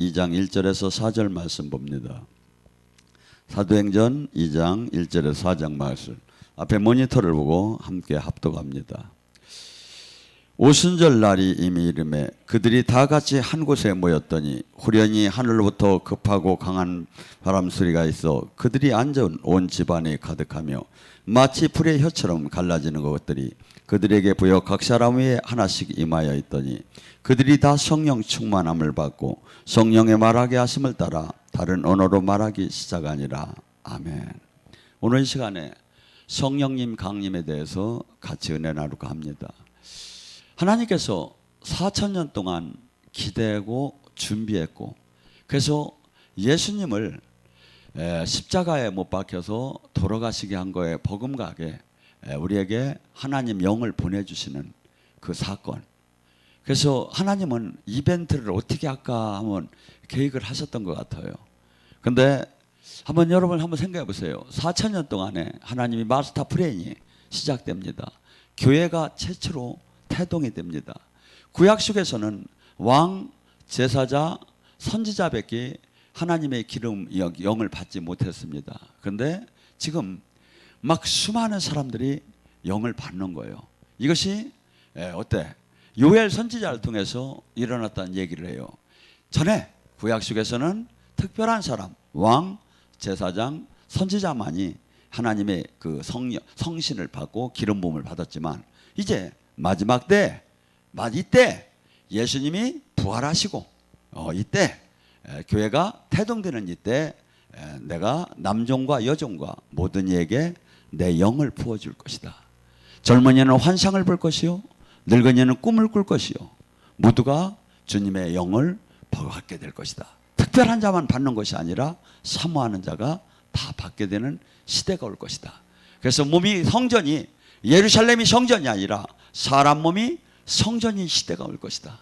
2장 1절에서 4절 말씀 봅니다. 사도행전 2장 1절에서 4장 말씀. 앞에 모니터를 보고 함께 합독합니다. 오순절 날이 이미 이르매 그들이 다 같이 한 곳에 모였더니 후련히 하늘로부터 급하고 강한 바람 소리가 있어 그들이 앉은 온 집안이 가득하며 마치 불의 혀처럼 갈라지는 것들이 그들에게 보여 각 사람 위에 하나씩 임하여 있더니 그들이 다 성령 충만함을 받고 성령의 말하게 하심을 따라 다른 언어로 말하기 시작하니라. 아멘. 오늘 이 시간에 성령님 강림에 대해서 같이 은혜 나누고 합니다. 하나님께서 4,000년 동안 기대하고 준비했고, 그래서 예수님을 십자가에 못 박혀서 돌아가시게 한 거에 버금가게 우리에게 하나님 영을 보내주시는 그 사건. 그래서 하나님은 이벤트를 어떻게 할까 하면 계획을 하셨던 것 같아요. 근데 여러분 한번 생각해 보세요. 4,000년 동안에 하나님이 마스터 플랜이 시작됩니다. 교회가 최초로 태동이 됩니다. 구약 속에서는 왕, 제사자, 선지자밖에 하나님의 기름 영을 받지 못했습니다. 그런데 지금 막 수많은 사람들이 영을 받는 거예요. 이것이 어때? 요엘 선지자를 통해서 일어났다는 얘기를 해요. 전에 구약 속에서는 특별한 사람, 왕, 제사장, 선지자만이 하나님의 그 성신을 받고 기름 부음을 받았지만 이제 마지막 때, 이때 예수님이 부활하시고 이때 교회가 태동되는 이때 내가 남종과 여종과 모든 이에게 내 영을 부어줄 것이다. 젊은이는 환상을 볼 것이요 늙은이는 꿈을 꿀 것이요 모두가 주님의 영을 받게 될 것이다. 특별한 자만 받는 것이 아니라 사모하는 자가 다 받게 되는 시대가 올 것이다. 그래서 몸이 성전이 예루살렘이 성전이 아니라 사람 몸이 성전인 시대가 올 것이다.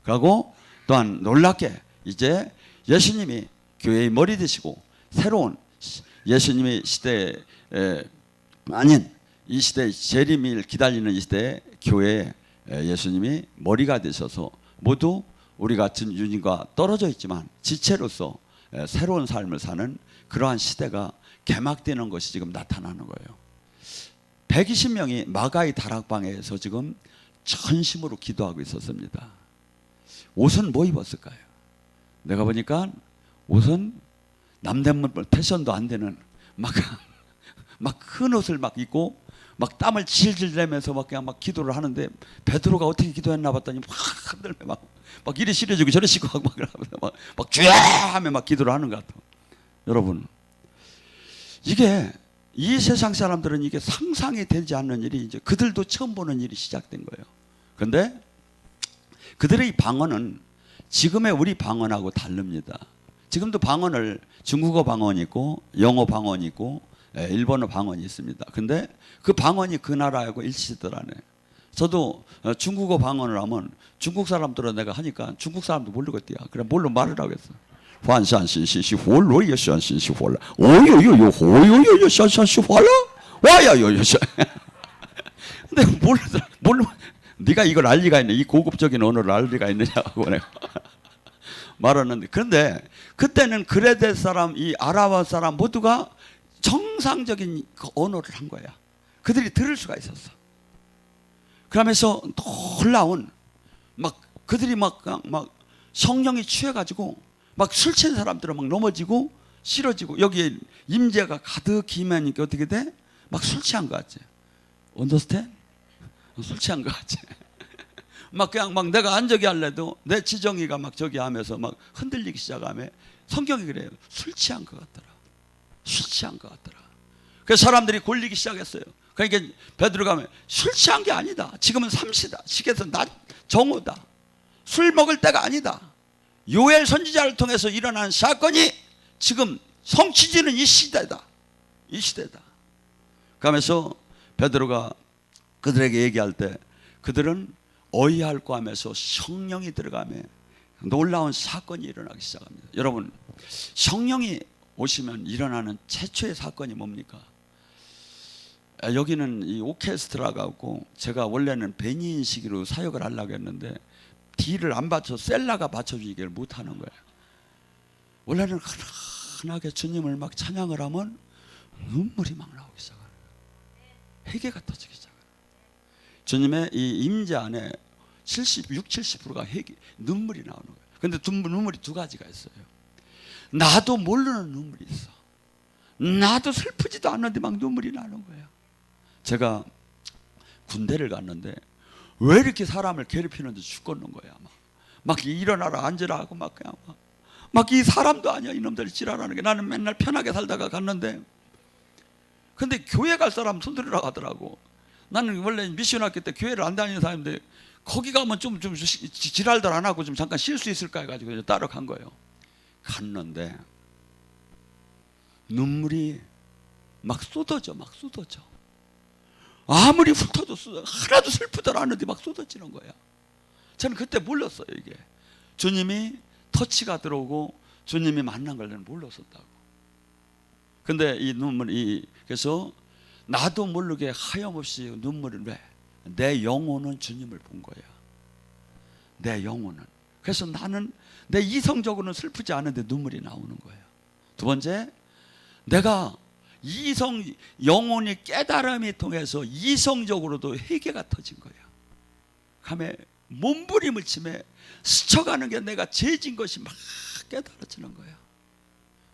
그리고 또한 놀랍게 이제 예수님이 교회의 머리 되시고 새로운 예수님의 시대에 아닌 이 시대의 재림을 기다리는 이 시대에 교회에 예수님이 머리가 되셔서 모두 우리 같은 유진과 떨어져 있지만 지체로서 새로운 삶을 사는 그러한 시대가 개막되는 것이 지금 나타나는 거예요. 120명이 마가의 다락방에서 지금 전심으로 기도하고 있었습니다. 옷은 뭐 입었을까요? 내가 보니까 옷은 남대문 패션도 안 되는 막 큰 옷을 막 입고 막 땀을 질질 내면서 그냥 기도를 하는데 베드로가 어떻게 기도했나 봤더니 막 흔들며 막 이리 시려지고 저리 시고 막 쥐하며 막 기도를 하는 것 같아요. 여러분, 이게 이 세상 사람들은 이게 상상이 되지 않는 일이 이제 그들도 처음 보는 일이 시작된 거예요. 그런데 그들의 방언은 지금의 우리 방언하고 다릅니다. 지금도 방언을 중국어 방언이 있고 영어 방언이 있고 일본어 방언이 있습니다. 근데 그 방언이 그 나라하고 일치더라네. 저도 중국어 방언을 하면 중국 사람들은 내가 하니까 중국 사람도 모르겠대요. 그래 뭘로 말을 하겠어. 환산신시시홀로여 션신시홀라 오요요요 호요요요 션션시홀라 와야요요 션. 근데 뭘로 네가 이걸 알 리가 있냐? 이 고급적인 언어를 알 리가 있느냐고 내가 말하는데, 그런데 그때는 그레데 사람, 이 아라바 사람 모두가 정상적인 그 언어를 한 거야. 그들이 들을 수가 있었어. 그러면서 놀라운 그들이 막 성령이 취해가지고 술 취한 사람들은 막 넘어지고 쓰러지고 여기에 임재가 가득히면 어떻게 돼? 술 취한 것 같지? 언더스탠? 술 취한 것 같지? 그냥 내가 안 저기 할래도 내 지정이가 저기 하면서 흔들리기 시작하면 성경이 그래요. 술 취한 것 같더라. 술 취한 것 같더라. 그래서 사람들이 골리기 시작했어요. 그러니까 베드로가 하면 술 취한 게 아니다. 지금은 삼시다. 시계에서 낮 정오다. 술 먹을 때가 아니다. 요엘 선지자를 통해서 일어난 사건이 지금 성취지는 이 시대다. 이 시대다. 그러면서 베드로가 그들에게 얘기할 때 그들은 어이할고 하면서 성령이 들어가며 놀라운 사건이 일어나기 시작합니다. 여러분, 성령이 오시면 일어나는 최초의 사건이 뭡니까? 여기는 이 오케스트라가 없고 제가 원래는 베니인식으로 사역을 하려고 했는데 D를 안 받쳐 셀라가 받쳐주기를 못하는 거예요. 원래는 흔하게 주님을 막 찬양을 하면 눈물이 막 나오기 시작하는 거예요. 회개가 터지기 시작해요. 주님의 이 임재 안에 70%가 회개, 눈물이 나오는 거예요. 근데 눈물이 두 가지가 있어요. 나도 모르는 눈물이 있어. 나도 슬프지도 않는데 막 눈물이 나는 거예요. 제가 군대를 갔는데 왜 이렇게 사람을 괴롭히는지 죽겠는 거야. 막 일어나라 앉으라 하고 막 그냥 막 이 사람도 아니야 이놈들 지랄하는 게. 나는 맨날 편하게 살다가 갔는데, 근데 교회 갈 사람 손들으라고 하더라고. 나는 원래 미션학교 때 교회를 안 다니는 사람인데 거기 가면 좀 지랄들 안 하고 좀 잠깐 쉴 수 있을까 해가지고 따로 간 거예요. 갔는데 눈물이 막 쏟아져. 아무리 훑어도 하나도 슬프더라 하는데 막 쏟아지는 거야. 저는 그때 몰랐어요. 이게 주님이 터치가 들어오고 주님이 만난 걸 저는 몰랐었다고. 근데 이 눈물이, 그래서 나도 모르게 하염없이 눈물을 왜? 내 영혼은 주님을 본 거야. 내 영혼은. 그래서 나는 내 이성적으로는 슬프지 않은데 눈물이 나오는 거예요. 두 번째, 내가 영혼이 깨달음이 통해서 이성적으로도 회개가 터진 거야. 감에 몸부림을 치며 스쳐가는 게 내가 죄진 것이 막 깨달아지는 거야.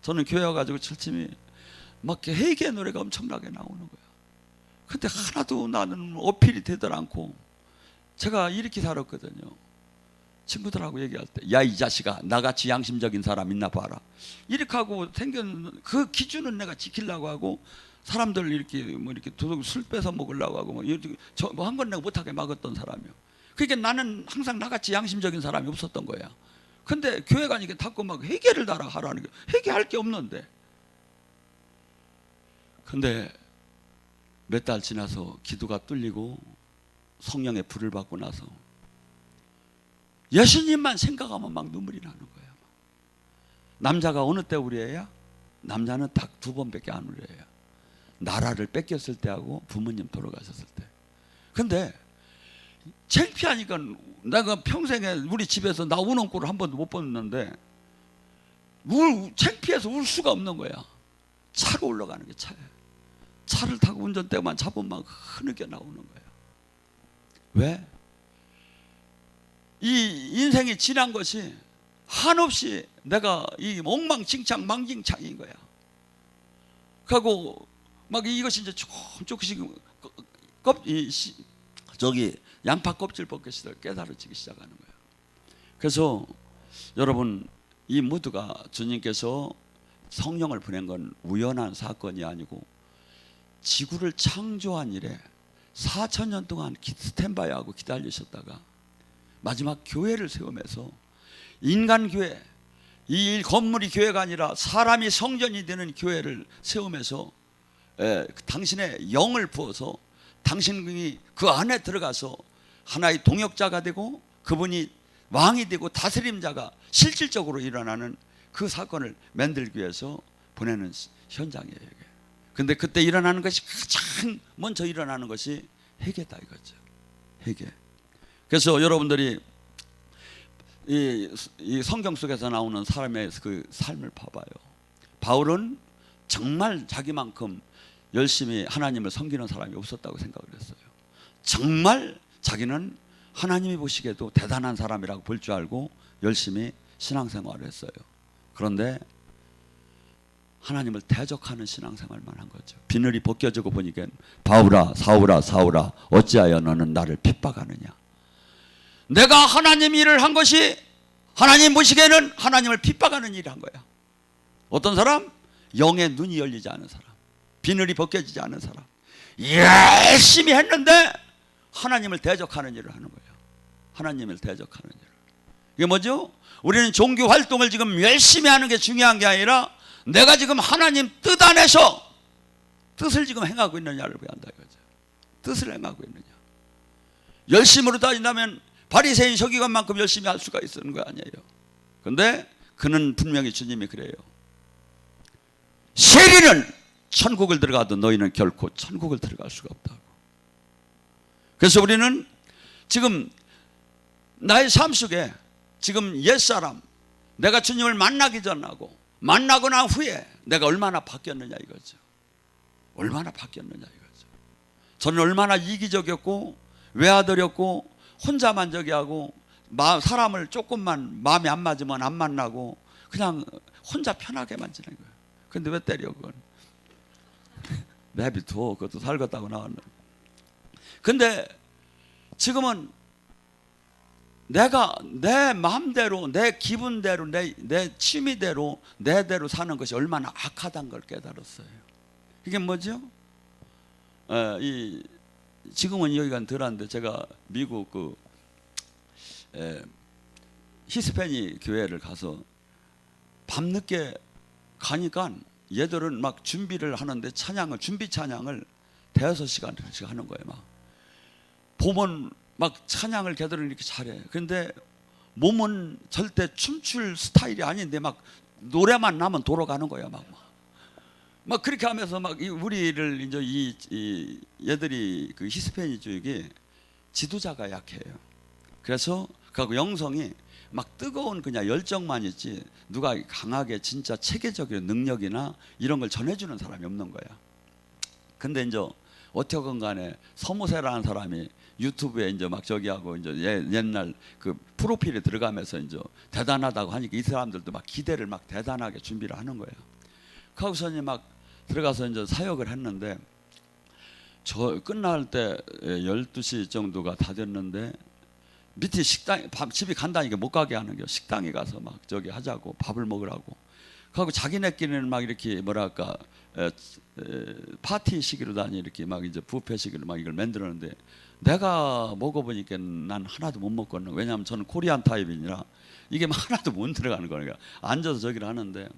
저는 교회 와가지고 철심히 막 회개 노래가 엄청나게 나오는 거야. 근데 하나도 나는 어필이 되들 않고, 제가 이렇게 살았거든요. 친구들하고 얘기할 때, 야 이 자식아, 나같이 양심적인 사람 있나 봐라. 이렇게 하고 생겼는 그 기준은 내가 지키려고 하고, 사람들 이렇게 이렇게 도둑 술 뺏어 먹으려고 하고 뭐 한 건 내가 못하게 막았던 사람이요. 그러니까 나는 항상 나같이 양심적인 사람이 없었던 거야. 근데 교회 가니까 자꾸 막 회개를 달아 하라는 게, 회개할 게 없는데. 근데 몇 달 지나서 기도가 뚫리고 성령의 불을 받고 나서 예수님만 생각하면 막 눈물이 나는 거예요. 남자가 어느 때 우려해야? 남자는 딱 2번밖에 안 우려해요. 나라를 뺏겼을 때하고 부모님 돌아가셨을 때. 근데 창피하니까 내가 평생에 우리 집에서 나 우는 꼴을 한 번도 못 봤는데 창피해서 울 수가 없는 거야. 차로 올라가는 게 차예요. 차를 타고 운전대만 잡으면 막 흐느껴 나오는 거예요. 왜? 이 인생이 지난 것이 한없이 내가 이 엉망진창 망진창인 거야. 그리고 막 이것이 이제 조금씩 저기 양파 껍질 벗겨서 깨달아지기 시작하는 거예요. 그래서 여러분, 이 모두가 주님께서 성령을 보낸 건 우연한 사건이 아니고 지구를 창조한 이래 4,000년 동안 스탠바이하고 기다리셨다가 마지막 교회를 세우면서, 인간교회, 이 건물이 교회가 아니라 사람이 성전이 되는 교회를 세우면서 당신의 영을 부어서 당신이 그 안에 들어가서 하나의 동역자가 되고 그분이 왕이 되고 다스림자가 실질적으로 일어나는 그 사건을 만들기 위해서 보내는 현장이에요. 근데 그때 일어나는 것이, 가장 먼저 일어나는 것이 회개다 이거죠. 회개. 그래서 여러분들이 이 성경 속에서 나오는 사람의 그 삶을 봐봐요. 바울은 정말 자기만큼 열심히 하나님을 섬기는 사람이 없었다고 생각을 했어요. 정말 자기는 하나님이 보시기에도 대단한 사람이라고 볼 줄 알고 열심히 신앙생활을 했어요. 그런데 하나님을 대적하는 신앙생활만 한 거죠. 비늘이 벗겨지고 보니까 바울아 사울아 사울아 어찌하여 너는 나를 핍박하느냐. 내가 하나님 일을 한 것이 하나님 보시기에는 하나님을 핍박하는 일을 한 거야. 어떤 사람? 영의 눈이 열리지 않은 사람, 비늘이 벗겨지지 않은 사람, 열심히 했는데 하나님을 대적하는 일을 하는 거예요. 하나님을 대적하는 일. 이게 뭐죠? 우리는 종교 활동을 지금 열심히 하는 게 중요한 게 아니라 내가 지금 하나님 뜻 안에서 뜻을 지금 행하고 있느냐를 봐야 한다 이거죠. 뜻을 행하고 있느냐. 열심으로 따진다면 바리새인 서기관만큼 열심히 할 수가 있는 거 아니에요. 그런데 그는 분명히 주님이 그래요. 세리는 천국을 들어가도 너희는 결코 천국을 들어갈 수가 없다고. 그래서 우리는 지금 나의 삶 속에 지금 옛사람, 내가 주님을 만나기 전하고 만나고 난 후에 내가 얼마나 바뀌었느냐 이거죠. 얼마나 바뀌었느냐 이거죠. 저는 얼마나 이기적이었고 외아들이었고 혼자만 저기 하고 사람을 조금만 마음에 안 맞으면 안 만나고 그냥 혼자 편하게만 지낸 거예요. 근데 왜 때려 그건. 내비둬. 그것도 살겠다고 나왔는데. 근데 지금은 내가 내 마음대로 내 기분대로 내 취미대로 내대로 사는 것이 얼마나 악하다는 걸 깨달았어요. 이게 뭐죠? 지금은 여기가 덜한데 제가 미국 히스패닉 교회를 가서 밤늦게 가니까 얘들은 막 준비를 하는데 준비 찬양을 대여섯 시간씩 하는 거예요. 막 보면 막 찬양을 걔들은 이렇게 잘해. 그런데 몸은 절대 춤출 스타일이 아닌데 막 노래만 나면 돌아가는 거야. 막 그렇게 하면서 막 우리를 이제 얘들이 그 히스패닉 쪽이 지도자가 약해요. 그래서 그 영성이 막 뜨거운 그냥 열정만 있지 누가 강하게 진짜 체계적인 능력이나 이런 걸 전해주는 사람이 없는 거야. 근데 이제 어떻건 간에 서무세라는 사람이 유튜브에 이제 막 저기 하고 이제 옛날 그 프로필에 들어가면서 이제 대단하다고 하니까 이 사람들도 막 기대를 막 대단하게 준비를 하는 거예요. 거기서 막 들어가서 이제 사역을 했는데 저 끝날 때 12시 정도가 다 됐는데 밑에 식당 집에 간다니까 못 가게 하는 게 식당에 가서 막 저기 하자고 밥을 먹으라고. 그리고 자기네끼리는 막 이렇게 뭐랄까 파티식으로 다니 이렇게 막 이제 뷔페식으로 막 이걸 만들었는데 내가 먹어보니까 난 하나도 못 먹거든요. 왜냐하면 저는 코리안 타입이라 이게 막 하나도 못 들어가는 거니까 앉아서 저기를 하는데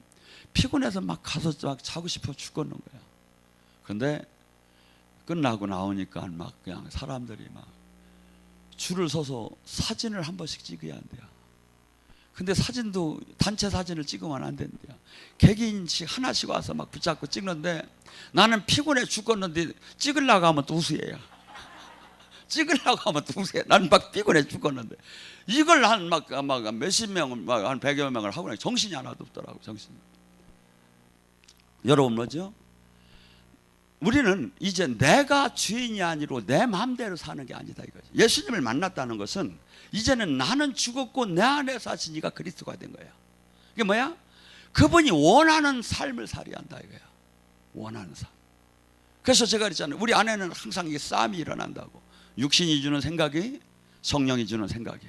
피곤해서 막 가서 막 자고 싶어 죽겠는 거야. 근데 끝나고 나오니까 막 그냥 사람들이 막 줄을 서서 사진을 한 번씩 찍어야 한대요. 근데 사진도 단체 사진을 찍으면 안 된대요. 개개인씩 하나씩 와서 막 붙잡고 찍는데 나는 피곤해 죽겠는데 찍으려고 하면 또 우수해요. 찍으려고 하면 또 우수해. 나는 막 피곤해 죽겠는데 이걸 한 막 몇십 명, 막 한 100여 명을 하고 나니까 정신이 하나도 없더라고. 정신. 여러분 뭐죠? 우리는 이제 내가 주인이 아니고 내 마음대로 사는 게 아니다 이거죠. 예수님을 만났다는 것은 이제는 나는 죽었고 내 안에 사신 이가 그리스도가 된 거야. 이게 뭐야? 그분이 원하는 삶을 살아야 한다 이거야. 원하는 삶. 그래서 제가 그랬잖아요. 우리 안에는 항상 이게 싸움이 일어난다고. 육신이 주는 생각이 성령이 주는 생각이.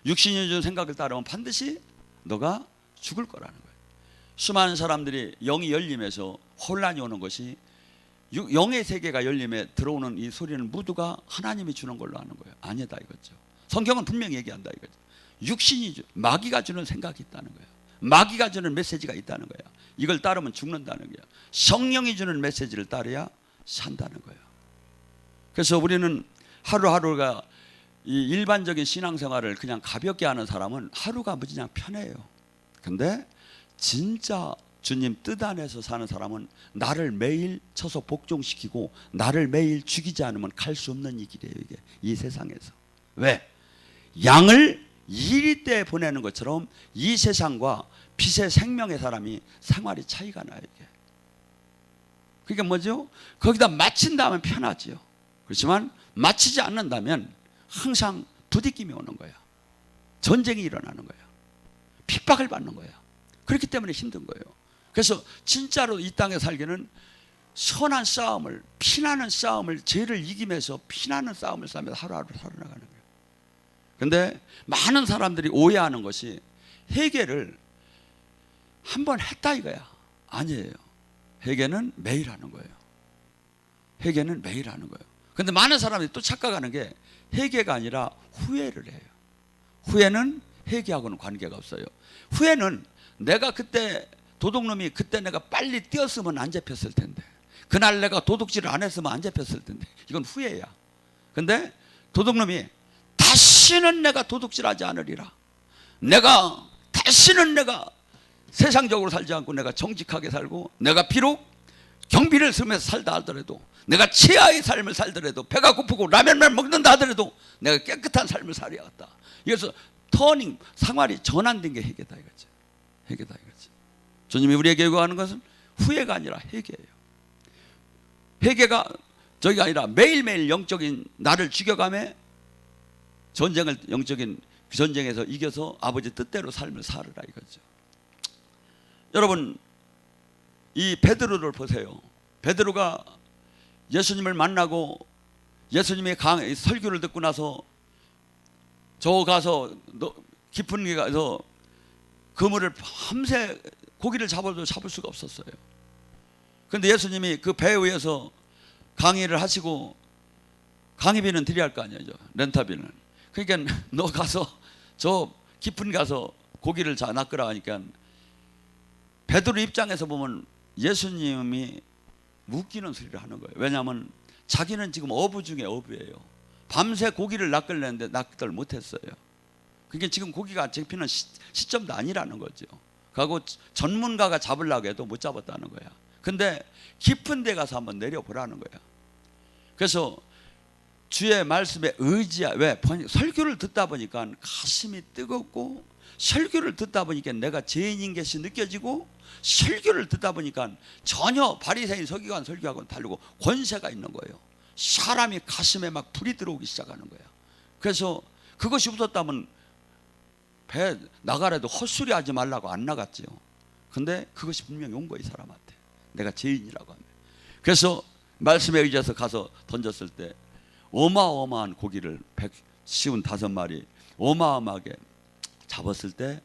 육신이 주는 생각을 따르면 반드시 너가 죽을 거라는 거예요. 수많은 사람들이 영이 열림에서 혼란이 오는 것이 영의 세계가 열림에 들어오는 이 소리는 모두가 하나님이 주는 걸로 아는 거예요. 아니다 이거죠. 성경은 분명히 얘기한다 이거죠. 육신이 마귀가 주는 생각이 있다는 거예요. 마귀가 주는 메시지가 있다는 거예요. 이걸 따르면 죽는다는 거예요. 성령이 주는 메시지를 따라야 산다는 거예요. 그래서 우리는 하루하루가 이 일반적인 신앙생활을 그냥 가볍게 하는 사람은 하루가 그냥 편해요. 근데 진짜 주님 뜻 안에서 사는 사람은 나를 매일 쳐서 복종시키고 나를 매일 죽이지 않으면 갈 수 없는 이 길이에요. 이게 이 세상에서. 왜? 양을 이리 때 보내는 것처럼 이 세상과 빛의 생명의 사람이 생활이 차이가 나요. 이게. 그게 뭐죠? 거기다 마친다면 편하지요. 그렇지만 마치지 않는다면 항상 부딪힘이 오는 거야. 전쟁이 일어나는 거야. 핍박을 받는 거야. 그렇기 때문에 힘든 거예요. 그래서 진짜로 이 땅에 살기는 선한 싸움을, 피나는 싸움을, 죄를 이기면서 피나는 싸움을 싸면서 하루하루 살아나가는 거예요. 그런데 많은 사람들이 오해하는 것이 회개를 한 번 했다 이거야. 아니에요. 회개는 매일 하는 거예요. 회개는 매일 하는 거예요. 그런데 많은 사람들이 또 착각하는 게 회개가 아니라 후회를 해요. 후회는 회개하고는 관계가 없어요. 후회는 내가 그때 도둑놈이 그때 내가 빨리 뛰었으면 안 잡혔을 텐데, 그날 내가 도둑질을 안 했으면 안 잡혔을 텐데, 이건 후회야. 근데 도둑놈이 다시는 내가 도둑질하지 않으리라, 다시는 내가 세상적으로 살지 않고 내가 정직하게 살고, 내가 비록 경비를 쓰면서 살다 하더라도, 내가 치아의 삶을 살더라도, 배가 고프고 라면만 먹는다 하더라도 내가 깨끗한 삶을 살아야겠다. 그래서 터닝, 생활이 전환된 게 회개다 이거지. 회개다 이거지. 주님이 우리에게 요구하는 것은 후회가 아니라 회개예요. 회개가 저기가 아니라 매일매일 영적인 나를 죽여가며 영적인 그 전쟁에서 이겨서 아버지 뜻대로 삶을 살으라 이거죠. 여러분, 이 베드로를 보세요. 베드로가 예수님을 만나고 예수님의 설교를 듣고 나서 저 가서 깊은 데 가서 그물을 밤새 고기를 잡아도 잡을 수가 없었어요. 그런데 예수님이 그 배 위에서 강의를 하시고 강의비는 드려야 할 거 아니에요, 렌터비는. 그러니까 너 가서 저 깊은 데 가서 고기를 낚으라 하니까 베드로 입장에서 보면 예수님이 웃기는 소리를 하는 거예요. 왜냐하면 자기는 지금 어부 중에 어부예요. 밤새 고기를 낚으려는데 낚들 못했어요. 그게 지금 고기가 잡히는 시점도 아니라는 거죠. 그리고 전문가가 잡으려고 해도 못 잡았다는 거야. 근데 깊은 데 가서 한번 내려보라는 거야. 그래서 주의 말씀에 왜 설교를 듣다 보니까 가슴이 뜨겁고, 설교를 듣다 보니까 내가 죄인인 것이 느껴지고, 설교를 듣다 보니까 전혀 바리새인 서기관 설교하고는 다르고 권세가 있는 거예요. 사람이 가슴에 막 불이 들어오기 시작하는 거야. 그래서 그것이 없었다면 배 나가라도 헛소리 하지 말라고 안 나갔지요. 근데 그것이 분명히 온 거예요, 이 사람한테. 내가 죄인이라고 하면. 그래서 말씀에 의지해서 가서 던졌을 때 어마어마한 고기를 155마리 어마어마하게 잡았을 때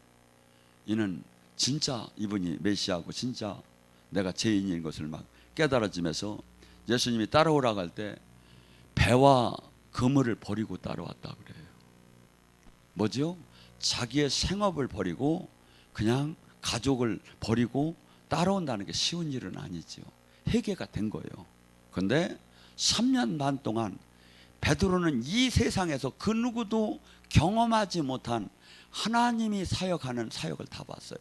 이는 진짜 이분이 메시아고 진짜 내가 죄인인 것을 막 깨달아지면서 예수님이 따라오라고 할 때 배와 그물을 버리고 따라왔다 그래요. 뭐죠? 자기의 생업을 버리고 그냥 가족을 버리고 따라온다는 게 쉬운 일은 아니죠. 회개가 된 거예요. 그런데 3년 반 동안 베드로는 이 세상에서 그 누구도 경험하지 못한 하나님이 사역하는 사역을 다 봤어요.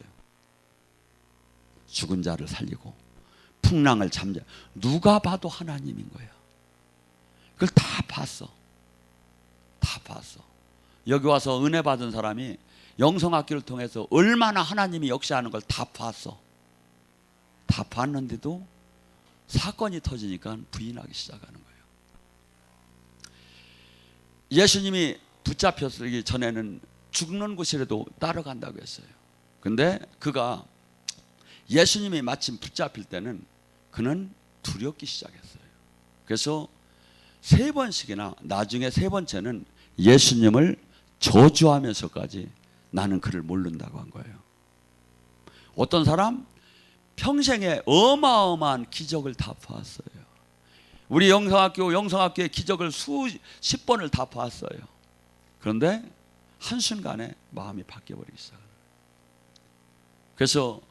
죽은 자를 살리고 풍랑을 잠재, 누가 봐도 하나님인 거야. 그걸 다 봤어. 다 봤어. 여기 와서 은혜 받은 사람이 영성학교를 통해서 얼마나 하나님이 역사하는 걸 다 봤어. 다 봤는데도 사건이 터지니까 부인하기 시작하는 거예요. 예수님이 붙잡혔기 전에는 죽는 곳이라도 따라간다고 했어요. 근데 그가 예수님이 마침 붙잡힐 때는 그는 두렵기 시작했어요. 그래서 3번씩이나 나중에 3번째는 예수님을 저주하면서까지 나는 그를 모른다고 한 거예요. 어떤 사람 평생에 어마어마한 기적을 다 봤어요. 우리 영성학교의 기적을 수십 번을 다 봤어요. 그런데 한순간에 마음이 바뀌어버리기 시작합니다. 그래서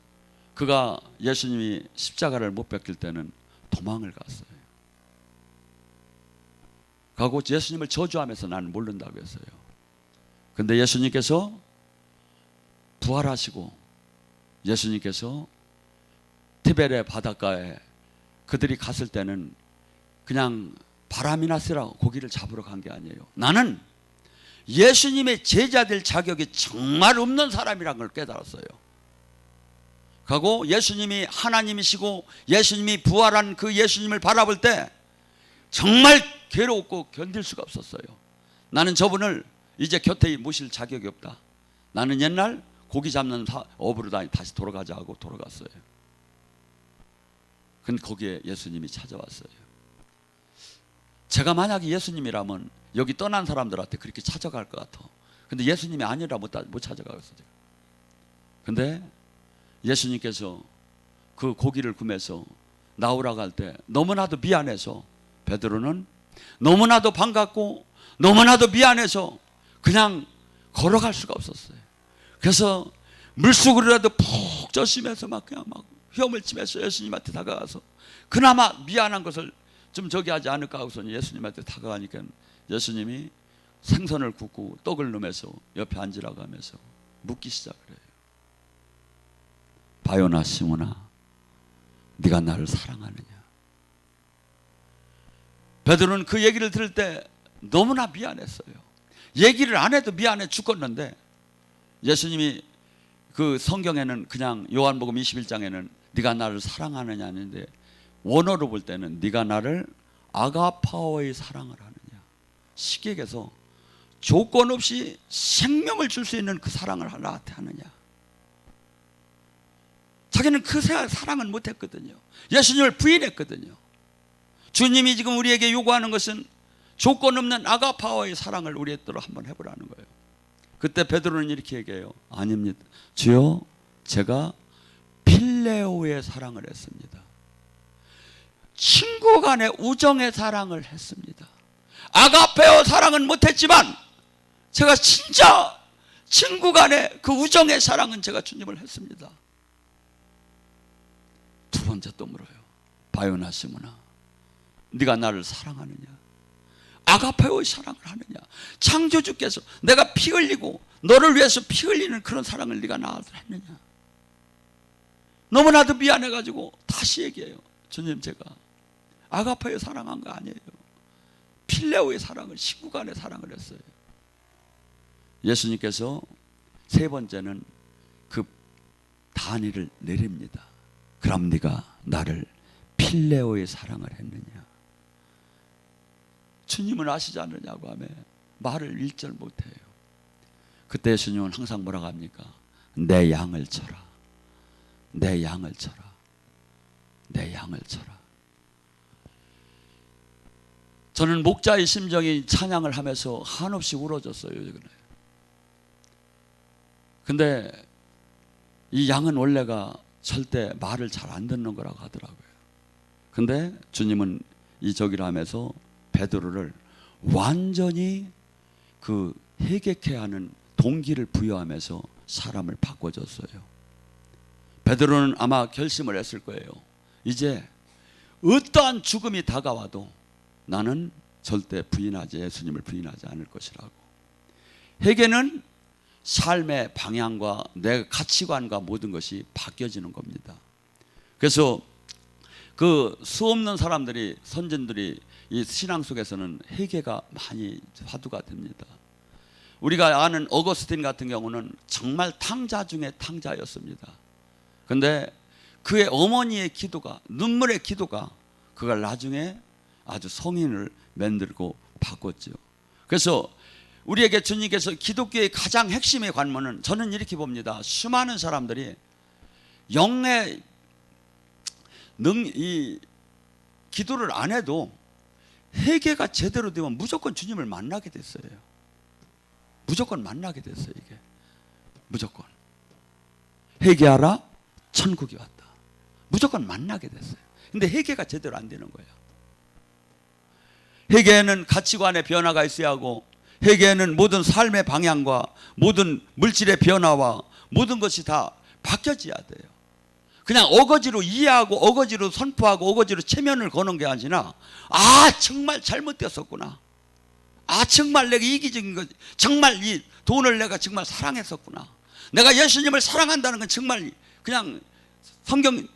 그가 예수님이 십자가를 못 벗길 때는 도망을 갔어요. 가고 예수님을 저주하면서 나는 모른다고 했어요. 근데 예수님께서 부활하시고 예수님께서 티베레 바닷가에 그들이 갔을 때는 그냥 바람이 났으라 고기를 잡으러 간 게 아니에요. 나는 예수님의 제자 될 자격이 정말 없는 사람이라는 걸 깨달았어요. 그리고 예수님이 하나님이시고 예수님이 부활한 그 예수님을 바라볼 때 정말 괴롭고 견딜 수가 없었어요. 나는 저분을 이제 곁에 모실 자격이 없다. 나는 옛날 고기 잡는 업으로 다시 돌아가자 하고 돌아갔어요. 근데 거기에 예수님이 찾아왔어요. 제가 만약에 예수님이라면 여기 떠난 사람들한테 그렇게 찾아갈 것 같아. 근데 예수님이 아니라 못 찾아가겠어요. 근데 예수님께서 그 고기를 구매해서 나오라고 할 때 너무나도 미안해서 베드로는 너무나도 반갑고 너무나도 미안해서 그냥 걸어갈 수가 없었어요. 그래서 물속으로라도 푹 젖으면서 막 그냥 막 휘엄을 치면서 예수님한테 다가가서 그나마 미안한 것을 좀 저기 하지 않을까 하고서 예수님한테 다가가니까 예수님이 생선을 굽고 떡을 넣으면서 옆에 앉으라고 하면서 묻기 시작을 해요. 바요나 시몬아, 네가 나를 사랑하느냐? 베드로는 그 얘기를 들을 때 너무나 미안했어요. 얘기를 안 해도 미안해 죽겠는데 예수님이 그 성경에는 그냥 요한복음 21장에는 네가 나를 사랑하느냐는데 원어로 볼 때는 네가 나를 아가파오의 사랑을 하느냐. 시객에서 조건 없이 생명을 줄 수 있는 그 사랑을 나한테 하느냐. 자기는 그 사랑은 못했거든요. 예수님을 부인했거든요. 주님이 지금 우리에게 요구하는 것은 조건 없는 아가파오의 사랑을 우리의 뜻으로 한번 해보라는 거예요. 그때 베드로는 이렇게 얘기해요. 아닙니다. 주여, 제가 필레오의 사랑을 했습니다. 친구 간의 우정의 사랑을 했습니다. 아가페오 사랑은 못했지만 제가 진짜 친구 간의 그 우정의 사랑은 제가 주님을 했습니다. 두 번째 또 물어요. 바요나 시모나, 네가 나를 사랑하느냐? 아가페오의 사랑을 하느냐? 창조주께서 내가 피 흘리고 너를 위해서 피 흘리는 그런 사랑을 네가 나한테 했느냐? 너무나도 미안해가지고 다시 얘기해요. 주님, 제가 아가페오 사랑한 거 아니에요. 필레오의 사랑을, 친구 간의 사랑을 했어요. 예수님께서 세 번째는 그 단위를 내립니다. 그럼 네가 나를 필레오의 사랑을 했느냐? 주님은 아시지 않느냐고 하며 말을 일절 못해요. 그때 예수님은 항상 뭐라고 합니까? 내 양을 쳐라. 내 양을 쳐라. 내 양을 쳐라. 저는 목자의 심정이 찬양을 하면서 한없이 울어졌어요. 근데 이 양은 원래가 절대 말을 잘 안 듣는 거라고 하더라고요. 근데 주님은 이 저기를 하면서 베드로를 완전히 그 회개케 하는 동기를 부여하면서 사람을 바꿔줬어요. 베드로는 아마 결심을 했을 거예요. 이제 어떠한 죽음이 다가와도 나는 절대 예수님을 부인하지 않을 것이라고. 회개는 삶의 방향과 내 가치관과 모든 것이 바뀌어지는 겁니다. 그래서 그 수없는 사람들이, 선진들이 이 신앙 속에서는 회개가 많이 화두가 됩니다. 우리가 아는 어거스틴 같은 경우는 정말 탕자 중에 탕자였습니다. 그런데 그의 어머니의 기도가, 눈물의 기도가 그걸 나중에 아주 성인을 만들고 바꿨죠. 그래서 우리에게 주님께서 기독교의 가장 핵심의 관문은, 저는 이렇게 봅니다. 수많은 사람들이 영의 이 기도를 안 해도 회개가 제대로 되면 무조건 주님을 만나게 됐어요. 무조건 만나게 됐어요. 이게 무조건 회개하라, 천국이 왔다. 무조건 만나게 됐어요. 근데 회개가 제대로 안 되는 거예요. 회개에는 가치관의 변화가 있어야 하고, 회개에는 모든 삶의 방향과 모든 물질의 변화와 모든 것이 다 바뀌어져야 돼요. 그냥 어거지로 이해하고 어거지로 선포하고 어거지로 체면을 거는 게 아니라, 정말 잘못되었었구나. 정말 내가 이기적인 것, 정말 이 돈을 내가 정말 사랑했었구나. 내가 예수님을 사랑한다는 건 정말 그냥 성경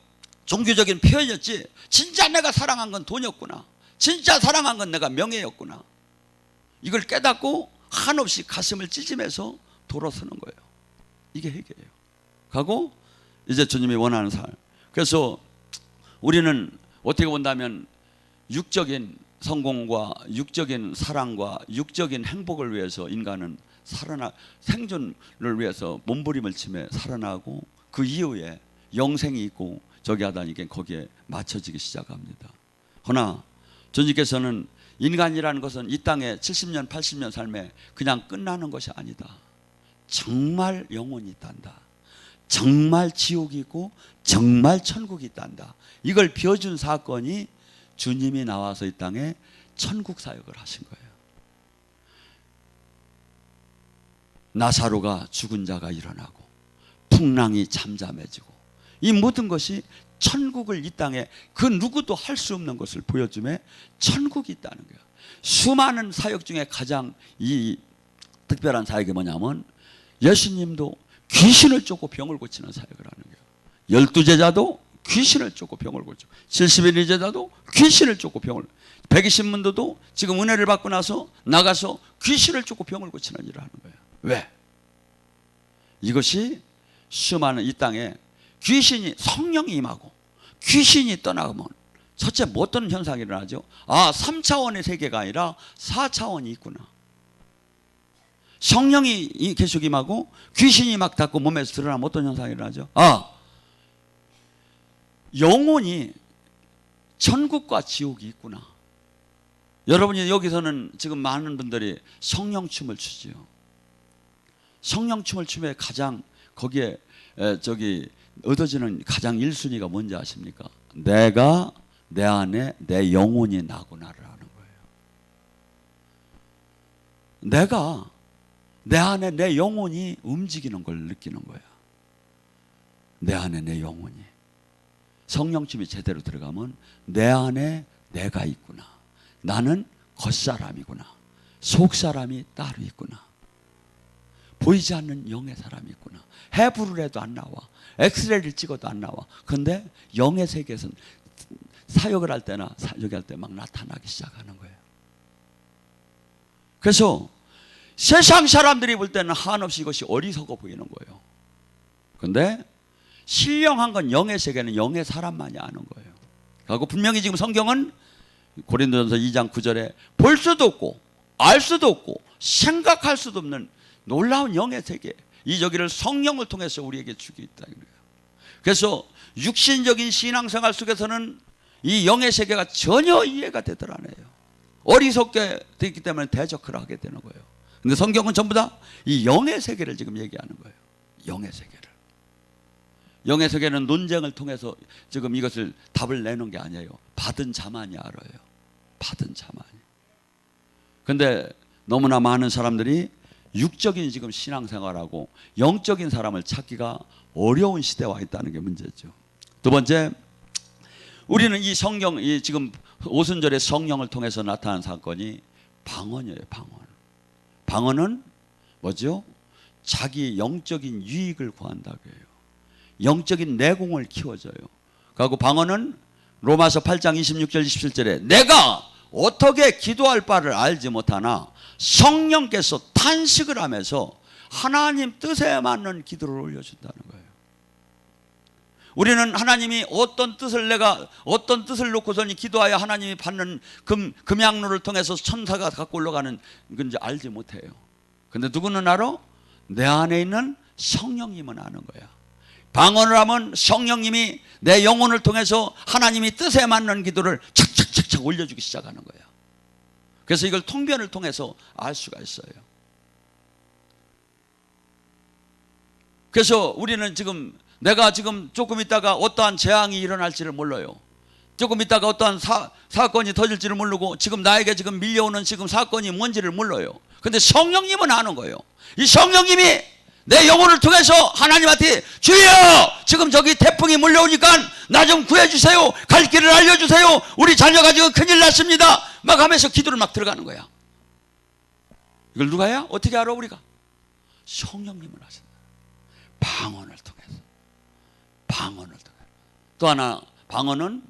종교적인 표현이었지, 진짜 내가 사랑한 건 돈이었구나. 진짜 사랑한 건 내가 명예였구나. 이걸 깨닫고 한없이 가슴을 찢으면서 돌아서는 거예요. 이게 회개예요. 가고 이제 주님이 원하는 삶. 그래서 우리는 어떻게 본다면 육적인 성공과 육적인 사랑과 육적인 행복을 위해서 인간은 생존을 위해서 몸부림을 치며 살아나고, 그 이후에 영생이 있고 저기 하다니 거기에 맞춰지기 시작합니다. 그러나 주님께서는 인간이라는 것은 이 땅에 70년 80년 삶에 그냥 끝나는 것이 아니다. 정말 영혼이 있단다. 정말 지옥이 있고 정말 천국이 있단다. 이걸 비워준 사건이 주님이 나와서 이 땅에 천국 사역을 하신 거예요. 나사로가, 죽은 자가 일어나고 풍랑이 잠잠해지고, 이 모든 것이 천국을 이 땅에 그 누구도 할 수 없는 것을 보여주며 천국이 있다는 거예요. 수많은 사역 중에 가장 이 특별한 사역이 뭐냐면, 예수님도 귀신을 쫓고 병을 고치는 사역을 하는 거예요. 12제자도 귀신을 쫓고 병을 고치고, 70일 제자도 귀신을 쫓고 병을, 120문도도 지금 은혜를 받고 나서 나가서 귀신을 쫓고 병을 고치는 일을 하는 거예요. 왜? 이것이 수많은 이 땅에 귀신이, 성령이 임하고 귀신이 떠나가면 첫째 뭐 어떤 현상이 일어나죠? 3차원의 세계가 아니라 4차원이 있구나. 성령이 계속 임하고 귀신이 막 닿고 몸에서 드러나면 어떤 현상이 일어나죠? 영혼이 천국과 지옥이 있구나. 여러분이 여기서는 지금 많은 분들이 성령춤을 추지요. 성령춤을 추면 가장 거기에 얻어지는 가장 1순위가 뭔지 아십니까? 내가 내 안에 내 영혼이 나구나를 아는 거예요. 내가 내 안에 내 영혼이 움직이는 걸 느끼는 거야. 내 안에 내 영혼이. 성령춤이 제대로 들어가면 내 안에 내가 있구나. 나는 겉사람이구나. 속사람이 따로 있구나. 보이지 않는 영의 사람이 있구나. 해부를 해도 안 나와. 엑스레이를 찍어도 안 나와. 그런데 영의 세계에서는 사역을 할 때나 사역을 할 때 막 나타나기 시작하는 거예요. 그래서 세상 사람들이 볼 때는 한없이 이것이 어리석어 보이는 거예요. 그런데 신령한 건 영의 세계는 영의 사람만이 아는 거예요. 그리고 분명히 지금 성경은 고린도전서 2장 9절에 볼 수도 없고 알 수도 없고 생각할 수도 없는 놀라운 영의 세계, 이 저기를 성령을 통해서 우리에게 주고 있다는 거예요. 그래서 육신적인 신앙생활 속에서는 이 영의 세계가 전혀 이해가 되질 않아요. 어리석게 되기 때문에 대적을 하게 되는 거예요. 근데 성경은 전부 다 이 영의 세계를 지금 얘기하는 거예요. 영의 세계를. 영의 세계는 논쟁을 통해서 지금 이것을 답을 내는 게 아니에요. 받은 자만이 알아요. 받은 자만이. 근데 너무나 많은 사람들이 육적인 지금 신앙생활하고 영적인 사람을 찾기가 어려운 시대에 와 있다는 게 문제죠. 두 번째, 우리는 이 성경, 이 지금 오순절의 성령을 통해서 나타난 사건이 방언이에요. 방언은 뭐죠? 자기 영적인 유익을 구한다고 해요. 영적인 내공을 키워줘요. 그리고 방언은 로마서 8장 26절 27절에 내가 어떻게 기도할 바를 알지 못하나 성령께서 탄식을 하면서 하나님 뜻에 맞는 기도를 올려준다는 거예요. 우리는 하나님이 어떤 뜻을 놓고서니 기도하여 하나님이 받는 금양로를 통해서 천사가 갖고 올라가는 건지 알지 못해요. 근데 누구는 알아? 내 안에 있는 성령님은 아는 거야. 방언을 하면 성령님이 내 영혼을 통해서 하나님이 뜻에 맞는 기도를 착착착착 올려주기 시작하는 거야. 그래서 이걸 통변을 통해서 알 수가 있어요. 그래서 우리는 지금 내가 지금 조금 있다가 어떠한 재앙이 일어날지를 몰라요. 조금 있다가 어떠한 사건이 터질지를 모르고 지금 나에게 지금 밀려오는 지금 사건이 뭔지를 몰라요. 근데 성령님은 아는 거예요. 이 성령님이 내 영혼을 통해서 하나님한테 주여 지금 저기 태풍이 몰려오니까 나 좀 구해주세요. 갈 길을 알려주세요. 우리 자녀가 지금 큰일 났습니다. 막 하면서 기도를 막 들어가는 거야. 이걸 누가 해야? 어떻게 알아 우리가? 성령님을 하신다. 방언을 통해서. 또 하나 방언은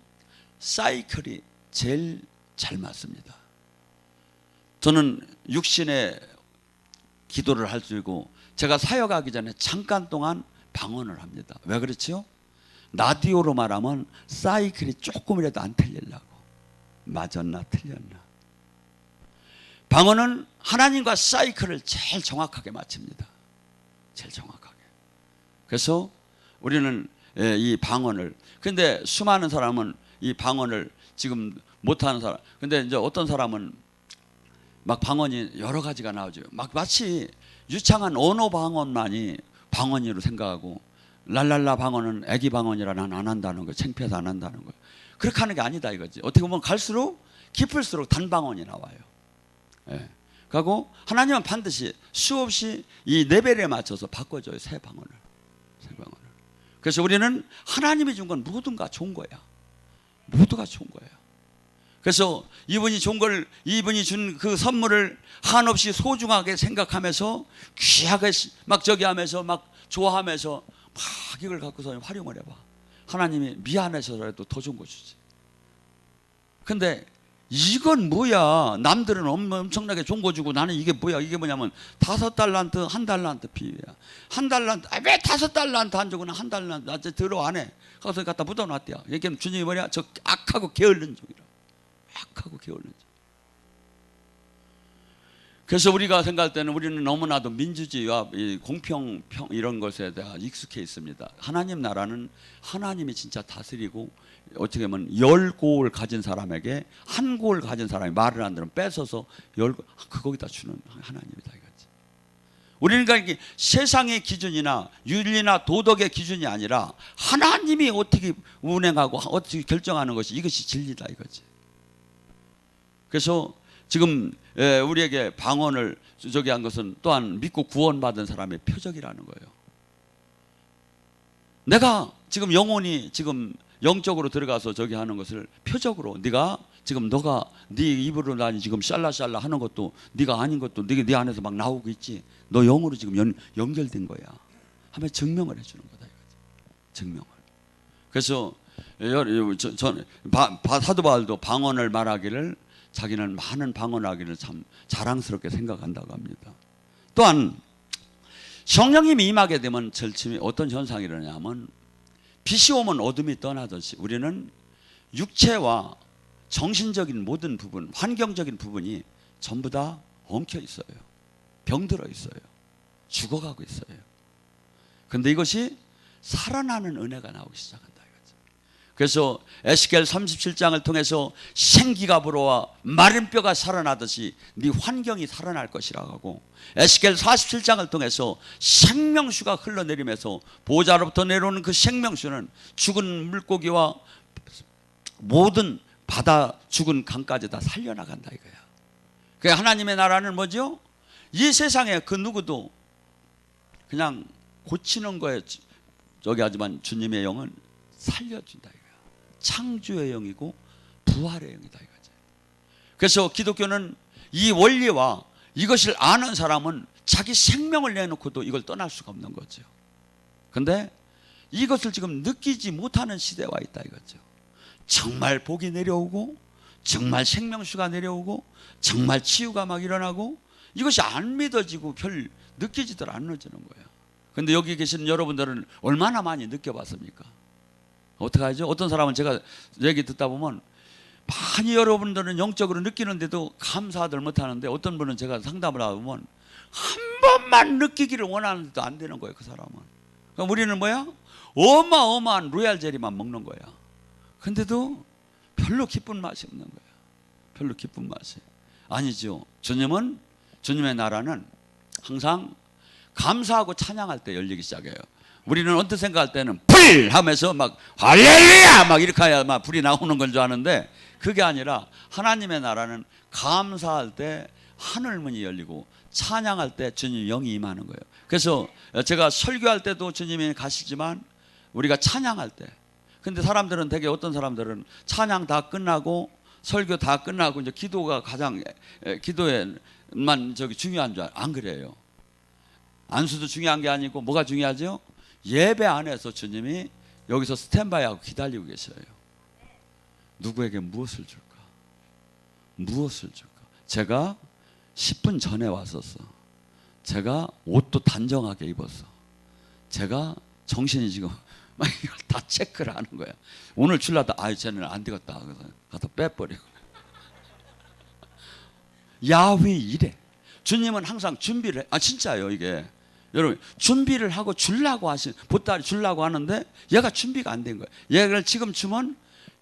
사이클이 제일 잘 맞습니다. 저는 육신의 기도를 할 수 있고 제가 사역하기 전에 잠깐 동안 방언을 합니다. 왜 그렇지요? 라디오로 말하면 사이클이 조금이라도 안 틀리려고. 맞았나 틀렸나. 방언은 하나님과 사이클을 제일 정확하게 맞춥니다. 제일 정확하게. 그래서 우리는 이 방언을, 근데 수많은 사람은 이 방언을 지금 못하는 사람, 근데 이제 어떤 사람은 막 방언이 여러 가지가 나오죠. 막 마치 유창한 언어 방언만이 방언이로 생각하고 랄랄라 방언은 애기 방언이라 난 안 한다는 거예요. 창피해서 안 한다는 거예요. 그렇게 하는 게 아니다 이거지. 어떻게 보면 갈수록 깊을수록 단방언이 나와요. 예. 그리고 하나님은 반드시 수없이 이 레벨에 맞춰서 바꿔줘요. 새 방언을. 그래서 우리는 하나님이 준 건 모두가 좋은 거야. 모두가 좋은 거예요. 그래서 이분이 준 그 선물을 한없이 소중하게 생각하면서 귀하게 막 저기 하면서 막 좋아하면서 막 이걸 갖고서 활용을 해봐. 하나님이 미안해서라도 더 좋은 거 주지. 근데 이건 뭐야? 남들은 엄청나게 좋은 거 주고 나는 이게 뭐야? 이게 뭐냐면 5달란트, 1달란트 비유야. 1달란트, 왜 5달란트 안 주고 한 달란트 나 들어 안 해? 가서 갖다 묻어놨대요. 이게 주님이 뭐냐? 저 악하고 게을른 종이라. 악하고 게을른 종. 그래서 우리가 생각할 때는 우리는 너무나도 민주주의와 공평 이런 것에 대해 익숙해 있습니다. 하나님 나라는 하나님이 진짜 다스리고 어떻게 보면 10고을 가진 사람에게 1고을 가진 사람이 말을 안 들으면 뺏어서 거기다 주는 하나님이다 이거지. 우리는 그러니까 세상의 기준이나 윤리나 도덕의 기준이 아니라 하나님이 어떻게 운행하고 어떻게 결정하는 것이 이것이 진리다 이거지. 그래서 지금 우리에게 방언을 저기 한 것은 또한 믿고 구원받은 사람의 표적이라는 거예요. 내가 지금 영혼이 지금 영적으로 들어가서 저기 하는 것을 표적으로 네가 지금 너가 네 입으로 난 지금 샬라샬라 하는 것도 네가 아닌 것도 네 안에서 막 나오고 있지. 너 영으로 지금 연결된 거야. 하면 증명을 해주는 거다 이거지. 증명을. 그래서 사도 바울도 방언을 말하기를 자기는 많은 방언하기를 참 자랑스럽게 생각한다고 합니다. 또한 성령님이 임하게 되면 절침이 어떤 현상이 일어나냐면 빛이 오면 어둠이 떠나듯이 우리는 육체와 정신적인 모든 부분, 환경적인 부분이 전부 다 엉켜 있어요. 병들어 있어요. 죽어가고 있어요. 그런데 이것이 살아나는 은혜가 나오기 시작한다 이거죠. 그래서 에스겔 37장을 통해서 생기가 불어와 마른 뼈가 살아나듯이 네 환경이 살아날 것이라고 하고, 에스겔 47장을 통해서 생명수가 흘러내리면서 보좌로부터 내려오는 그 생명수는 죽은 물고기와 모든 바다 죽은 강까지 다 살려나간다 이거야. 그 하나님의 나라는 뭐죠? 이 세상에 그 누구도 그냥 고치는 거에 저기 하지만 주님의 영은 살려준다 이거야. 창조의 영이고 부활의 영이다 이거지. 그래서 기독교는 이 원리와 이것을 아는 사람은 자기 생명을 내놓고도 이걸 떠날 수가 없는 거죠. 그런데 이것을 지금 느끼지 못하는 시대와 있다 이거죠. 정말 복이 내려오고 정말 생명수가 내려오고 정말 치유가 막 일어나고 이것이 안 믿어지고 별 느끼지들 않아지는 거예요. 그런데 여기 계시는 여러분들은 얼마나 많이 느껴봤습니까? 어떡하죠? 어떤 사람은 제가 얘기 듣다 보면 많이 여러분들은 영적으로 느끼는데도 감사들 못하는데, 어떤 분은 제가 상담을 하면 한 번만 느끼기를 원하는데도 안 되는 거예요 그 사람은. 그러니까 우리는 뭐야? 어마어마한 로얄 젤리만 먹는 거야. 근데도 별로 기쁜 맛이 없는 거야. 별로 기쁜 맛이 아니죠. 주님은, 주님의 나라는 항상 감사하고 찬양할 때 열리기 시작해요. 우리는 언뜻 생각할 때는 불 하면서 막 할렐루야 막 이렇게 해야 막 불이 나오는 건 줄 아는데, 그게 아니라 하나님의 나라는 감사할 때 하늘 문이 열리고 찬양할 때 주님 영이 임하는 거예요. 그래서 제가 설교할 때도 주님이 가시지만 우리가 찬양할 때, 근데 사람들은 되게 어떤 사람들은 찬양 다 끝나고 설교 다 끝나고 이제 기도가 가장 기도에만 저기 중요한 줄 안 그래요. 안수도 중요한 게 아니고 뭐가 중요하죠? 예배 안에서 주님이 여기서 스탠바이하고 기다리고 계셔요. 누구에게 무엇을 줄까? 무엇을 줄까? 제가 10분 전에 왔었어. 제가 옷도 단정하게 입었어. 제가 정신이 지금 막 이걸 다 체크를 하는 거야. 오늘 줄라다 쟤는 안 되겠다. 그래서 갖다 빼버리고. 야훼 이래. 주님은 항상 준비를 해. 진짜요 이게. 여러분 준비를 하고 주려고 보따리 주려고 하는데 얘가 준비가 안 된 거야. 얘를 지금 주면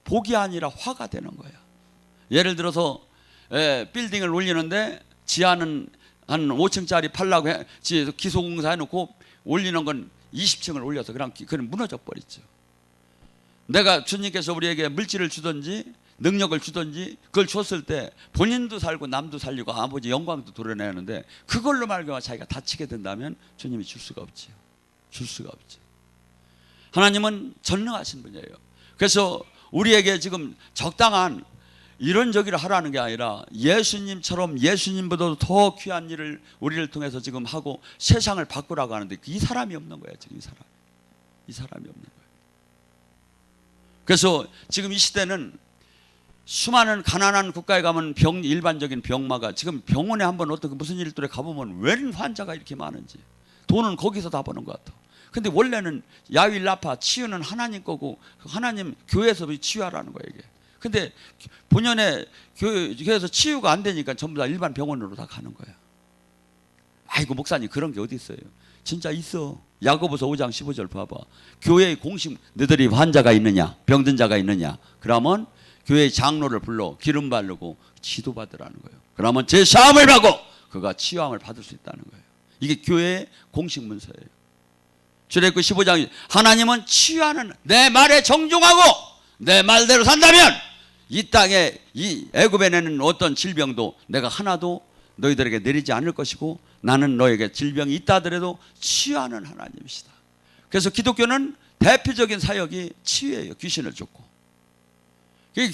복이 아니라 화가 되는 거야. 예를 들어서 빌딩을 올리는데 지하는 한 5층짜리 팔라고 기소공사 해놓고 올리는 건 20층을 올려서 그냥 무너져 버리죠. 내가 주님께서 우리에게 물질을 주든지 능력을 주든지 그걸 줬을 때 본인도 살고 남도 살리고 아버지 영광도 드러내는데 그걸로 말미암아 자기가 다치게 된다면 주님이 줄 수가 없지요. 줄 수가 없죠. 하나님은 전능하신 분이에요. 그래서 우리에게 지금 적당한 이런 저기를 하라는 게 아니라 예수님처럼 예수님보다도 더 귀한 일을 우리를 통해서 지금 하고 세상을 바꾸라고 하는데 이 사람이 없는 거예요. 지금 이 사람이 없는 거예요. 그래서 지금 이 시대는 수많은 가난한 국가에 가면 일반적인 병마가 지금 병원에 한번 어떻게 무슨 일들에 가보면 웬 환자가 이렇게 많은지 돈은 거기서 다 버는 것 같아. 근데 원래는 야윌라파 치유는 하나님 거고 하나님 교회에서 치유하라는 거예요 이게. 근데 본연의 교회에서 치유가 안 되니까 전부 다 일반 병원으로 다 가는 거야. 아이고 목사님 그런 게 어디 있어요? 진짜 있어. 야고보서 5장 15절 봐봐. 교회의 공식 너희들이 환자가 있느냐 병든 자가 있느냐 그러면 교회의 장로를 불러 기름 바르고 지도받으라는 거예요. 그러면 제사함을 받고 그가 치유함을 받을 수 있다는 거예요. 이게 교회의 공식 문서예요. 출애굽기 15장 하나님은 치유하는 내 말에 정중하고 내 말대로 산다면 이 땅에 이 애굽에 내는 어떤 질병도 내가 하나도 너희들에게 내리지 않을 것이고 나는 너에게 질병이 있다 하더라도 치유하는 하나님이시다. 그래서 기독교는 대표적인 사역이 치유예요. 귀신을 쫓고.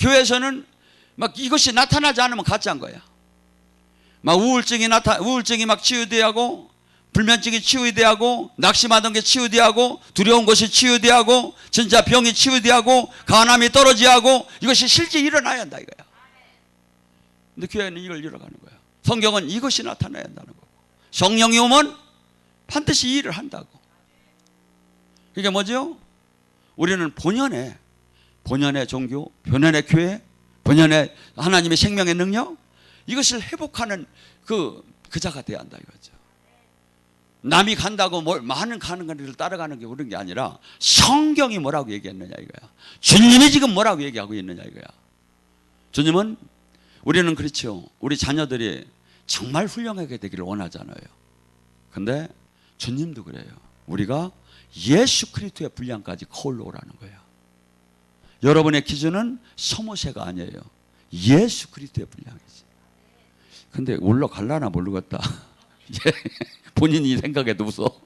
교회에서는 막 이것이 나타나지 않으면 가짜인 거야. 막 우울증이 막 치유되고 불면증이 치유되고 낙심하던 게 치유되고 두려운 것이 치유되고 진짜 병이 치유되고 간암이 떨어지고 이것이 실제 일어나야 한다 이거야. 근데 교회는 이걸 잃어가는 거야. 성경은 이것이 나타나야 한다는 거고 성령이 오면 반드시 이 일을 한다고. 이게 뭐죠? 우리는 본연의 종교, 본연의 교회, 본연의 하나님의 생명의 능력 이것을 회복하는 그 자가 돼야 한다 이거죠. 남이 간다고 많은 가는 것을 따라가는 게 그런 게 아니라 성경이 뭐라고 얘기했느냐 이거야. 주님이 지금 뭐라고 얘기하고 있느냐 이거야. 주님은 우리는 그렇죠. 우리 자녀들이 정말 훌륭하게 되기를 원하잖아요. 근데 주님도 그래요. 우리가 예수 그리스도의 분량까지 거울로 오라는 거예요. 여러분의 기준은 소모세가 아니에요. 예수 그리스도의 분량이지. 근데 올라갈라나 모르겠다. 본인이 생각해도 무서워.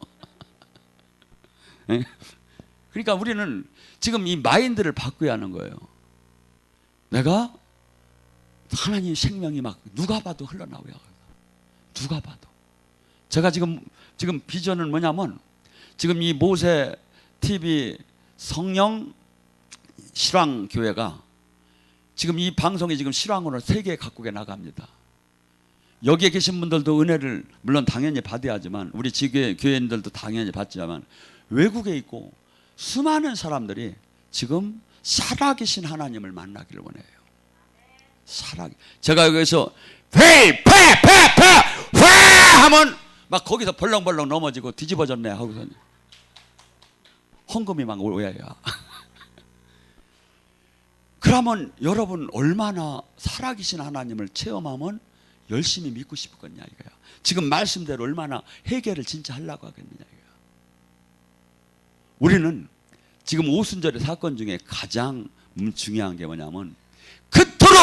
그러니까 우리는 지금 이 마인드를 바꿔야 하는 거예요. 내가 하나님 생명이 막 누가 봐도 흘러나와요. 누가 봐도. 제가 지금 비전은 뭐냐면 지금 이 모세 TV 성령 실황 교회가 지금 이 방송이 지금 실황으로 세계 각국에 나갑니다. 여기에 계신 분들도 은혜를 물론 당연히 받아야 하지만 우리 지교회 교회인들도 당연히 받지만 외국에 있고 수많은 사람들이 지금 살아계신 하나님을 만나기를 원해요. 제가 여기서 하면 막 거기서 벌렁벌렁 넘어지고 뒤집어졌네 하고서 헌금이 막 오야야. 그러면 여러분 얼마나 살아계신 하나님을 체험하면 열심히 믿고 싶겠냐 이거야. 지금 말씀대로 얼마나 해결을 진짜 하려고 하겠느냐 이거야. 우리는 지금 오순절의 사건 중에 가장 중요한 게 뭐냐면 그토록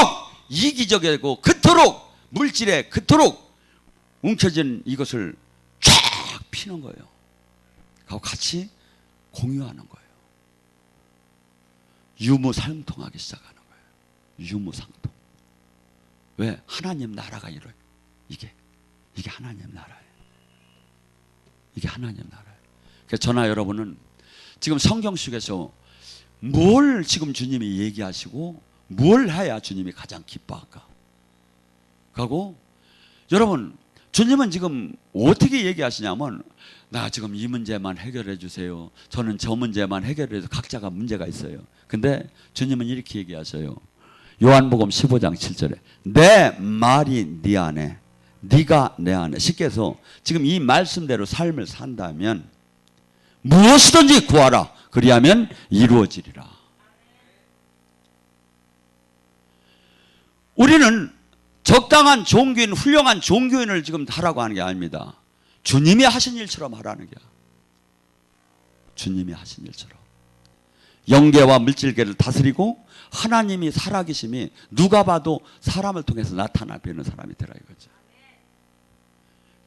이기적이고 그토록 물질에 그토록 움켜진 이것을 쫙 피는 거예요. 그리고 같이 공유하는 거예요. 유무상통하기 시작하는 거예요. 유무상통. 왜? 하나님 나라가 이뤄요. 이게 하나님 나라예요. 이게 하나님 나라예요. 그래서 저나 여러분은 지금 성경 속에서 뭘 지금 주님이 얘기하시고 뭘 해야 주님이 가장 기뻐할까? 그리고 여러분 주님은 지금 어떻게 얘기하시냐면 나 지금 이 문제만 해결해 주세요. 저는 저 문제만 해결해 서 각자가 문제가 있어요. 근데 주님은 이렇게 얘기하셔요. 요한복음 15장 7절에 내 말이 네 안에 네가 내 안에 쉽게 해서 지금 이 말씀대로 삶을 산다면 무엇이든지 구하라 그리하면 이루어지리라. 우리는 적당한 종교인 훌륭한 종교인을 지금 하라고 하는 게 아닙니다. 주님이 하신 일처럼 하라는 게. 주님이 하신 일처럼 영계와 물질계를 다스리고 하나님이 살아계심이 누가 봐도 사람을 통해서 나타나는 사람이 되라 이거죠.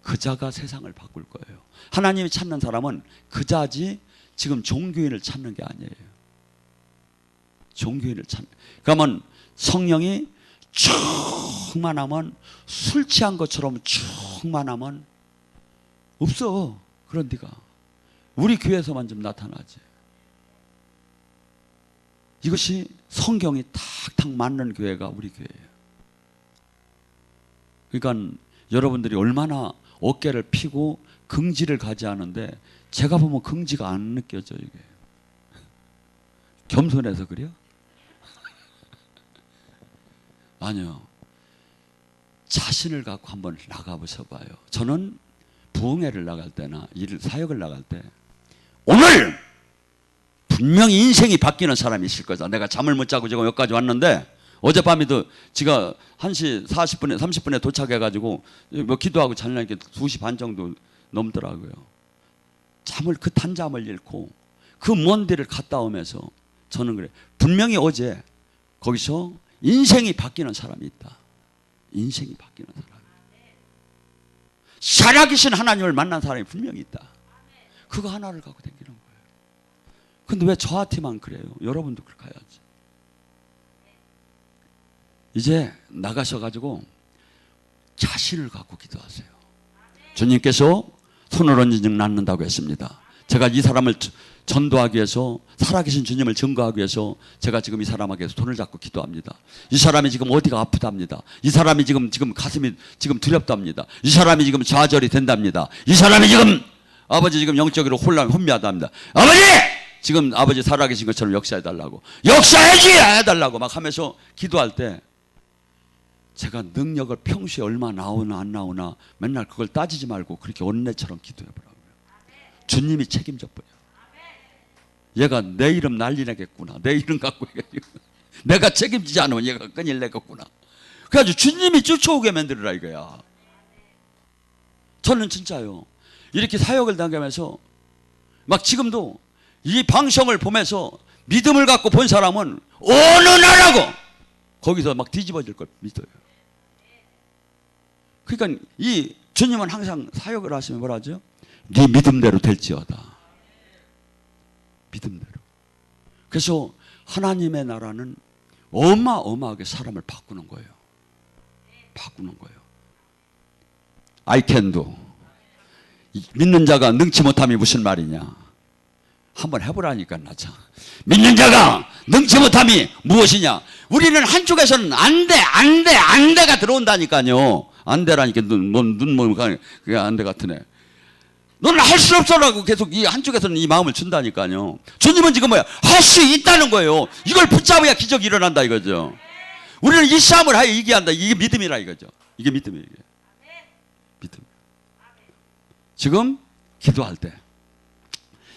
그자가 세상을 바꿀 거예요. 하나님이 찾는 사람은 그자지 지금 종교인을 찾는 게 아니에요. 종교인을 찾는. 그러면 성령이 충만하면 술 취한 것처럼 충만하면 없어. 그런 데가 우리 교회에서만 좀 나타나지. 이것이 성경이 딱 탁탁 맞는 교회가 우리 교회예요. 그러니까 여러분들이 얼마나 어깨를 피고 긍지를 가지하는데 제가 보면 긍지가 안 느껴져요. 이게 겸손해서 그래요? 아니요. 자신을 갖고 한번 나가보셔 봐요. 저는 부흥회를 나갈 때나 사역을 나갈 때 오늘 분명히 인생이 바뀌는 사람이 있을 거다. 내가 잠을 못 자고 지금 여기까지 왔는데 어젯밤에도 제가 1시 40분에 30분에 도착해가지고 뭐 기도하고 자려니까 2시 반 정도 넘더라고요. 그 단잠을 잃고 그 먼 데를 갔다 오면서 저는 그래. 분명히 어제 거기서 인생이 바뀌는 사람이 있다. 인생이 바뀌는 사람. 살아계신 하나님을 만난 사람이 분명히 있다. 그거 하나를 갖고 다니는 거예요. 근데 왜 저한테만 그래요? 여러분도 그렇게 해야지. 이제 나가셔가지고 자신을 갖고 기도하세요. 주님께서 손을 얹은 즉 낫는다고 했습니다. 제가 이 사람을 전도하기 위해서 살아계신 주님을 증거하기 위해서 제가 지금 이 사람에게 위해서 손을 잡고 기도합니다. 이 사람이 지금 어디가 아프답니다. 이 사람이 지금 가슴이 지금 두렵답니다. 이 사람이 지금 좌절이 된답니다. 이 사람이 지금 아버지 지금 영적으로 혼미하답니다. 아버지! 지금 아버지 살아계신 것처럼 역사해달라고. 역사해지! 해달라고 막 하면서 기도할 때 제가 능력을 평소에 얼마 나오나 안 나오나 맨날 그걸 따지지 말고 그렇게 언내처럼 기도해보라고요. 주님이 책임져 버려. 얘가 내 이름 난리내겠구나. 내 이름 갖고 내가 책임지지 않으면 얘가 끈일 내겠구나. 그래가지고 주님이 쫓아오게 만들어라 이거야. 저는 진짜요. 이렇게 사역을 당하면서 막 지금도 이 방송을 보면서 믿음을 갖고 본 사람은 어느 나라고 거기서 막 뒤집어질 걸 믿어요. 그러니까 이 주님은 항상 사역을 하시면 뭐라 하죠? 네 믿음대로 될지어다. 믿음대로. 그래서 하나님의 나라는 어마어마하게 사람을 바꾸는 거예요. 바꾸는 거예요. I can do. 믿는 자가 능치 못함이 무슨 말이냐? 한번 해보라니까 나자. 믿는 자가 능치 못함이 무엇이냐? 우리는 한쪽에서는 안 돼가 들어온다니까요. 안 돼라니까 그게 안 돼 같은 애. 너는 할 수 없어라고 계속 이 한쪽에서는 이 마음을 준다니까요. 주님은 지금 뭐야? 할 수 있다는 거예요. 이걸 붙잡아야 기적이 일어난다 이거죠. 우리는 이 싸움을 하여 이겨야 한다. 이게 믿음이라 이거죠. 이게 믿음이에요. 이게. 믿음. 지금 기도할 때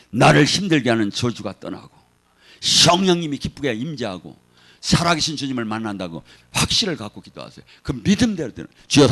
나를 힘들게 하는 저주가 떠나고 성령님이 기쁘게 임재하고 살아계신 주님을 만난다고 확신을 갖고 기도하세요. 그 믿음대로 되는 주여